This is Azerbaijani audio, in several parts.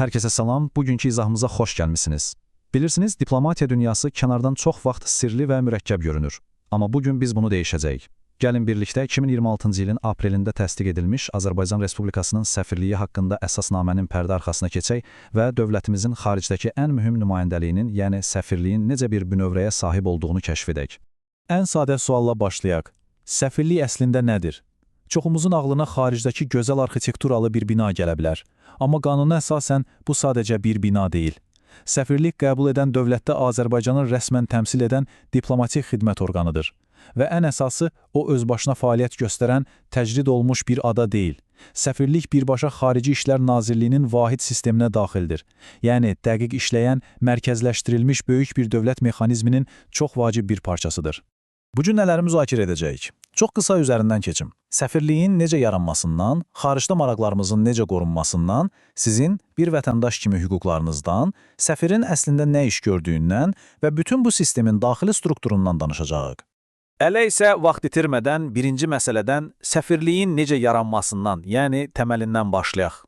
Hər kəsə salam, bugünkü izahımıza xoş gəlmisiniz. Bilirsiniz, diplomatiya dünyası kənardan çox vaxt sirli və mürəkkəb görünür. Amma bugün biz bunu dəyişəcəyik. Gəlin birlikdə 2026-cı ilin aprelində təsdiq edilmiş Azərbaycan Respublikasının səfirliyi haqqında əsasnamənin pərdə arxasına keçək və dövlətimizin xaricdəki ən mühüm nümayəndəliyinin, yəni səfirliyin necə bir bünövrəyə sahib olduğunu kəşf edək. Ən sadə sualla başlayaq. Səfirlik əslində nədir? Çoxumuzun ağlına xaricdəki gözəl arxitekturalı bir bina gələ bilər. Amma qanuna əsasən bu sadəcə bir bina deyil. Səfirlik qəbul edən dövlətdə Azərbaycanı rəsmən təmsil edən diplomatik xidmət orqanıdır. Və ən əsası, o özbaşına fəaliyyət göstərən, təcrid olmuş bir ada deyil. Səfirlik birbaşa Xarici İşlər Nazirliyinin vahid sisteminə daxildir. Yəni, dəqiq işləyən, mərkəzləşdirilmiş böyük bir dövlət mexanizminin çox vacib bir parçasıdır. Bu gün nələri müzakirə edəcəyik? Çox qısa üzərindən keçim. Səfirliyin necə yaranmasından, xaricdə maraqlarımızın necə qorunmasından, sizin bir vətəndaş kimi hüquqlarınızdan, səfirin əslində nə iş gördüyündən və bütün bu sistemin daxili strukturundan danışacağıq. Elə isə vaxt itirmədən birinci məsələdən səfirliyin necə yaranmasından, yəni təməlindən başlayaq.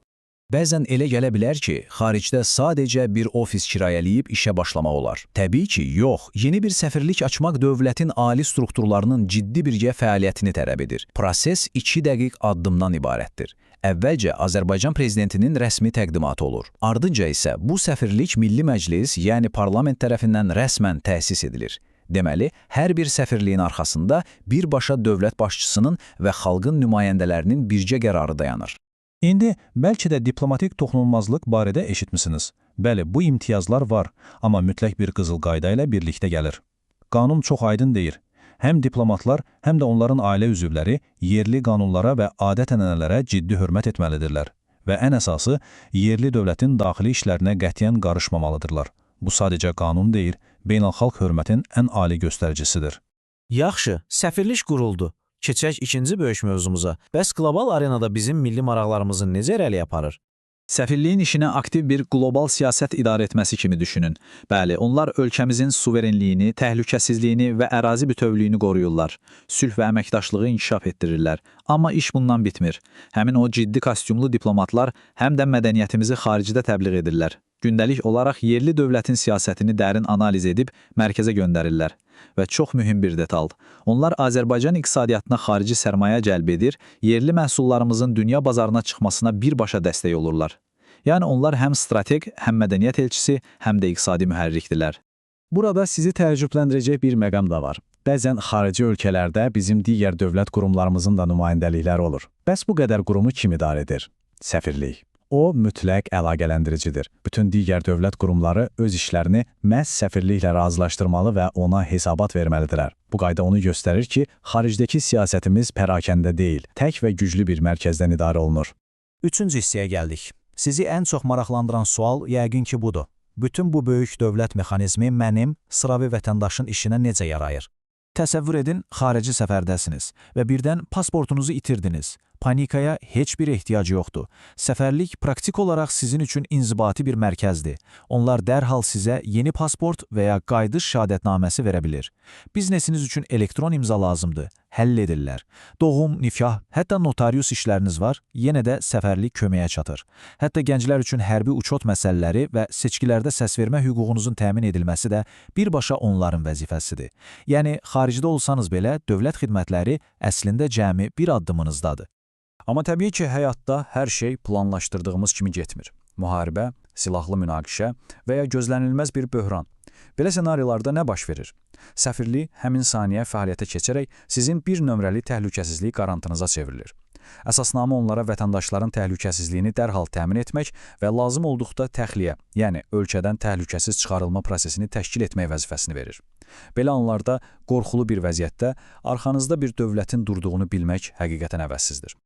Bəzən elə gələ bilər ki, xaricdə sadəcə bir ofis kirayələyib işə başlamaq olar. Təbii ki, yox. Yeni bir səfirlik açmaq dövlətin ali strukturlarının ciddi birgə fəaliyyətini tələb edir. Proses 2 dəqiq addımdan ibarətdir. Əvvəlcə Azərbaycan prezidentinin rəsmi təqdimatı olur. Ardınca isə bu səfirlik Milli Məclis, yəni parlament tərəfindən rəsmən təsis edilir. Deməli, hər bir səfirliyin arxasında birbaşa dövlət başçısının və xalqın nümayəndələrinin birgə qərarı dayanır. İndi bəlkə də diplomatik toxunulmazlıq barədə eşitmisiniz. Bəli, bu imtiyazlar var, amma mütləq bir qızıl qayda ilə birlikdə gəlir. Qanun çox aydın deyir. Həm diplomatlar, həm də onların ailə üzvləri yerli qanunlara və adət-ənənələrə ciddi hörmət etməlidirlər. Və ən əsası, yerli dövlətin daxili işlərinə qətiyyən qarışmamalıdırlar. Bu sadəcə qanun deyil, beynəlxalq hörmətin ən ali göstəricisidir. Yaxşı, səfirlik quruldu. Keçək ikinci böyük mövzumuza. Bəs qlobal arenada bizim milli maraqlarımızı necə irəli aparır? Səfirliyin işinə aktiv bir qlobal siyasət idarə etməsi kimi düşünün. Bəli, onlar ölkəmizin suverenliyini, təhlükəsizliyini və ərazi bütövlüyünü qoruyurlar. Sülh və əməkdaşlığı inkişaf etdirirlər. Amma iş bundan bitmir. Həmin o ciddi kostyumlu diplomatlar həm də mədəniyyətimizi xaricdə təbliğ edirlər. Gündəlik olaraq yerli dövlətin siyasətini dərin analiz edib mərkəzə göndərirlər. Və çox mühüm bir detal. Onlar Azərbaycan iqtisadiyyatına xarici sərmayə cəlb edir, yerli məhsullarımızın dünya bazarına çıxmasına birbaşa dəstək olurlar. Yəni onlar həm strateq, həm mədəniyyət elçisi, həm də iqtisadi mühərrikdirlər. Burada sizi təəccübləndirəcək bir məqam da var. Bəzən xarici ölkələrdə bizim digər dövlət qurumlarımızın da nümayəndəlikləri olur. Bəs bu qədər qurumu kim idarə edir? Səfirlik. O, mütləq əlaqələndiricidir. Bütün digər dövlət qurumları öz işlərini məhz səfirliklə razılaşdırmalı və ona hesabat verməlidirlər. Bu qayda onu göstərir ki, xaricdəki siyasətimiz pərakəndə deyil, tək və güclü bir mərkəzdən idarə olunur. Üçüncü hissəyə gəldik. Sizi ən çox maraqlandıran sual yəqin ki budur. Bütün bu böyük dövlət mexanizmi mənim, sıravi vətəndaşın işinə necə yarayır? Təsəvvür edin, xarici səfərdəsiniz və birdən pasportunuzu itirdiniz. Panikaya heç bir ehtiyac yoxdur. Səfərlik praktik olaraq sizin üçün inzibati bir mərkəzdir. Onlar dərhal sizə yeni pasport və ya qayıdış şəhadətnaməsi verə bilir. Biznesiniz üçün elektron imza lazımdır. Həll edirlər. Doğum, nikah, hətta notarius işləriniz var, yenə də səfərlik köməyə çatır. Hətta gənclər üçün hərbi uçot məsələləri və seçkilərdə səsvermə hüququnuzun təmin edilməsi də birbaşa onların vəzifəsidir. Yəni, xaricdə olsanız belə, dövlət xidmətləri əslində cəmi bir addımınızdadır. Amma təbii ki, həyatda hər şey planlaşdırdığımız kimi getmir. Müharibə, silahlı münaqişə və ya gözlənilməz bir böhran. Belə senariyalarda nə baş verir? Səfirlik həmin saniyə fəaliyyətə keçərək sizin bir nömrəli təhlükəsizlik qarantınıza çevrilir. Əsasnamə onlara vətəndaşların təhlükəsizliyini dərhal təmin etmək və lazım olduqda təxliyə, yəni ölkədən təhlükəsiz çıxarılma prosesini təşkil etmək vəzifəsini verir. Belə anlarda qorxulu bir vəziyyətdə arxanızda bir dövlətin durduğunu bilmək həqiqətən əvəzsizdir.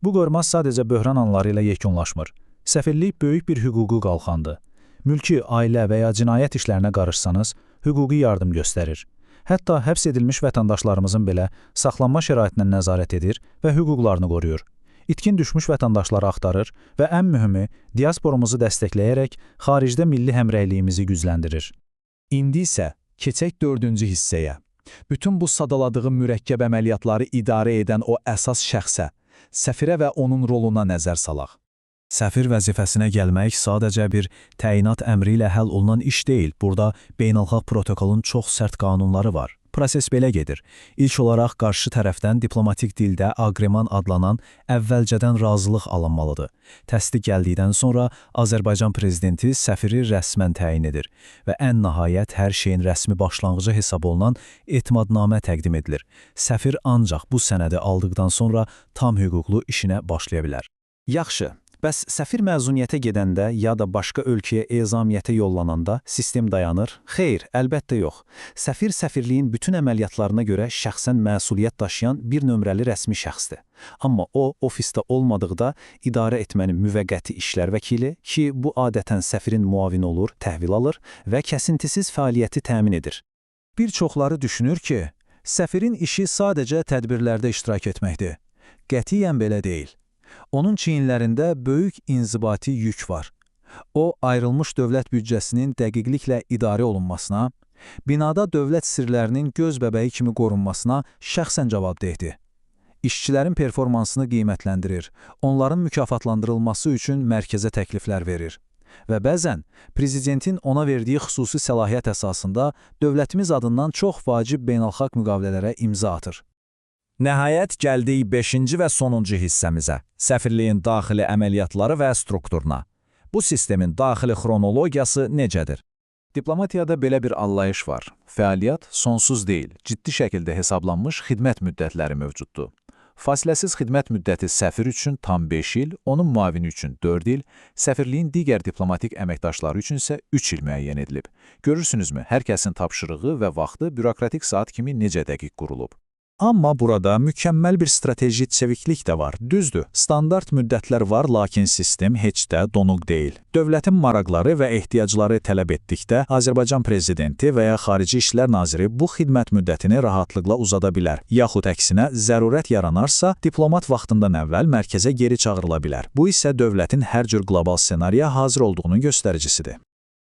Bu qorma sadəcə böhran anları ilə yekunlaşmır. Səfirlik böyük bir hüquqi qalxandır. Mülki, ailə və ya cinayət işlərinə qarışsanız, hüquqi yardım göstərir. Hətta həbs edilmiş vətəndaşlarımızın belə saxlanma şəraitinə nəzarət edir və hüquqlarını qoruyur. İtkin düşmüş vətəndaşları axtarır və ən mühümü, diasporumuzu dəstəkləyərək xaricdə milli həmrəyliyimizi gücləndirir. İndi isə keçək 4-cü hissəyə. Bütün bu sadaladığım mürəkkəb əməliyyatları idarə edən o əsas şəxsə, səfirə və onun roluna nəzər salaq. Səfir vəzifəsinə gəlmək sadəcə bir təyinat əmri ilə həll olunan iş deyil. Burada beynəlxalq protokolun çox sərt qanunları var. Proses belə gedir. İlk olaraq qarşı tərəfdən diplomatik dildə aqreman adlanan əvvəlcədən razılıq alınmalıdır. Təsdiq gəldikdən sonra Azərbaycan prezidenti səfiri rəsmən təyin edir və ən nəhayət hər şeyin rəsmi başlanğıcı hesab olunan etimadnamə təqdim edilir. Səfir ancaq bu sənədi aldıqdan sonra tam hüquqlu işinə başlaya bilər. Yaxşı. Bəs səfir məzuniyyətə gedəndə ya da başqa ölkəyə ezamiyyətə yollananda sistem dayanır? Xeyr, əlbəttə yox. Səfir səfirliyin bütün əməliyyatlarına görə şəxsən məsuliyyət daşıyan bir nömrəli rəsmi şəxsdir. Amma o, ofisdə olmadıqda idarə etmənin müvəqqəti işlər vəkili ki, bu adətən səfirin muavini olur, təhvil alır və kəsintisiz fəaliyyəti təmin edir. Bir çoxları düşünür ki, səfirin işi sadəcə tədbirlərdə iştirak etməkdir. Qətiyyən belə deyil. Onun çiyinlərində böyük inzibati yük var. O, ayrılmış dövlət büdcəsinin dəqiqliklə idarə olunmasına, binada dövlət sirlərinin göz bəbəyi kimi qorunmasına şəxsən cavabdehdir. İşçilərin performansını qiymətləndirir, onların mükafatlandırılması üçün mərkəzə təkliflər verir. Və bəzən prezidentin ona verdiyi xüsusi səlahiyyət əsasında dövlətimiz adından çox vacib beynəlxalq müqavilələrə imza atır. Nəhayət gəldik 5-ci və sonuncu hissəmizə, səfirliyin daxili əməliyyatları və strukturuna. Bu sistemin daxili xronologiyası necədir? Diplomatiyada belə bir anlayış var. Fəaliyyət sonsuz deyil, ciddi şəkildə hesablanmış xidmət müddətləri mövcuddur. Fasiləsiz xidmət müddəti səfir üçün tam 5 il, onun müavini üçün 4 il, səfirliyin digər diplomatik əməkdaşları üçün isə 3 il müəyyən edilib. Görürsünüzmü, hər kəsin tapşırığı və vaxtı bürokratik saat kimi necə dəqiq qurulub. Amma burada mükəmməl bir strateji çeviklik də var. Düzdür, standart müddətlər var, lakin sistem heç də donuq deyil. Dövlətin maraqları və ehtiyacları tələb etdikdə Azərbaycan prezidenti və ya Xarici İşlər Naziri bu xidmət müddətini rahatlıqla uzada bilər. Yaxud əksinə, zərurət yaranarsa, diplomat vaxtından əvvəl mərkəzə geri çağırıla bilər. Bu isə dövlətin hər cür qlobal ssenariyə hazır olduğunun göstəricisidir.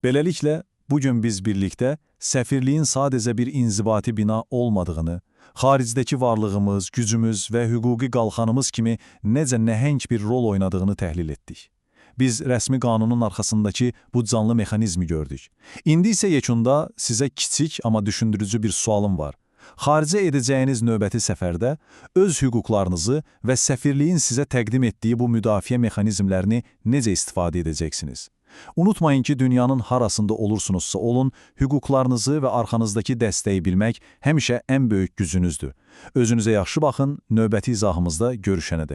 Beləliklə, bugün biz birlikdə səfirliyin sadəcə bir inzibati bina olmadığını, xaricdəki varlığımız, gücümüz və hüquqi qalxanımız kimi necə nəhəng bir rol oynadığını təhlil etdik. Biz rəsmi qanunun arxasındakı bu canlı mexanizmi gördük. İndi isə yekunda sizə kiçik, amma düşündürücü bir sualım var. Xaricə edəcəyiniz növbəti səfərdə öz hüquqlarınızı və səfirliyin sizə təqdim etdiyi bu müdafiə mexanizmlərini necə istifadə edəcəksiniz? Unutmayın ki, dünyanın harasında olursunuzsa olun, hüquqlarınızı və arxanızdakı dəstəyi bilmək həmişə ən böyük gücünüzdür. Özünüzə yaxşı baxın, növbəti izahımızda görüşənədək.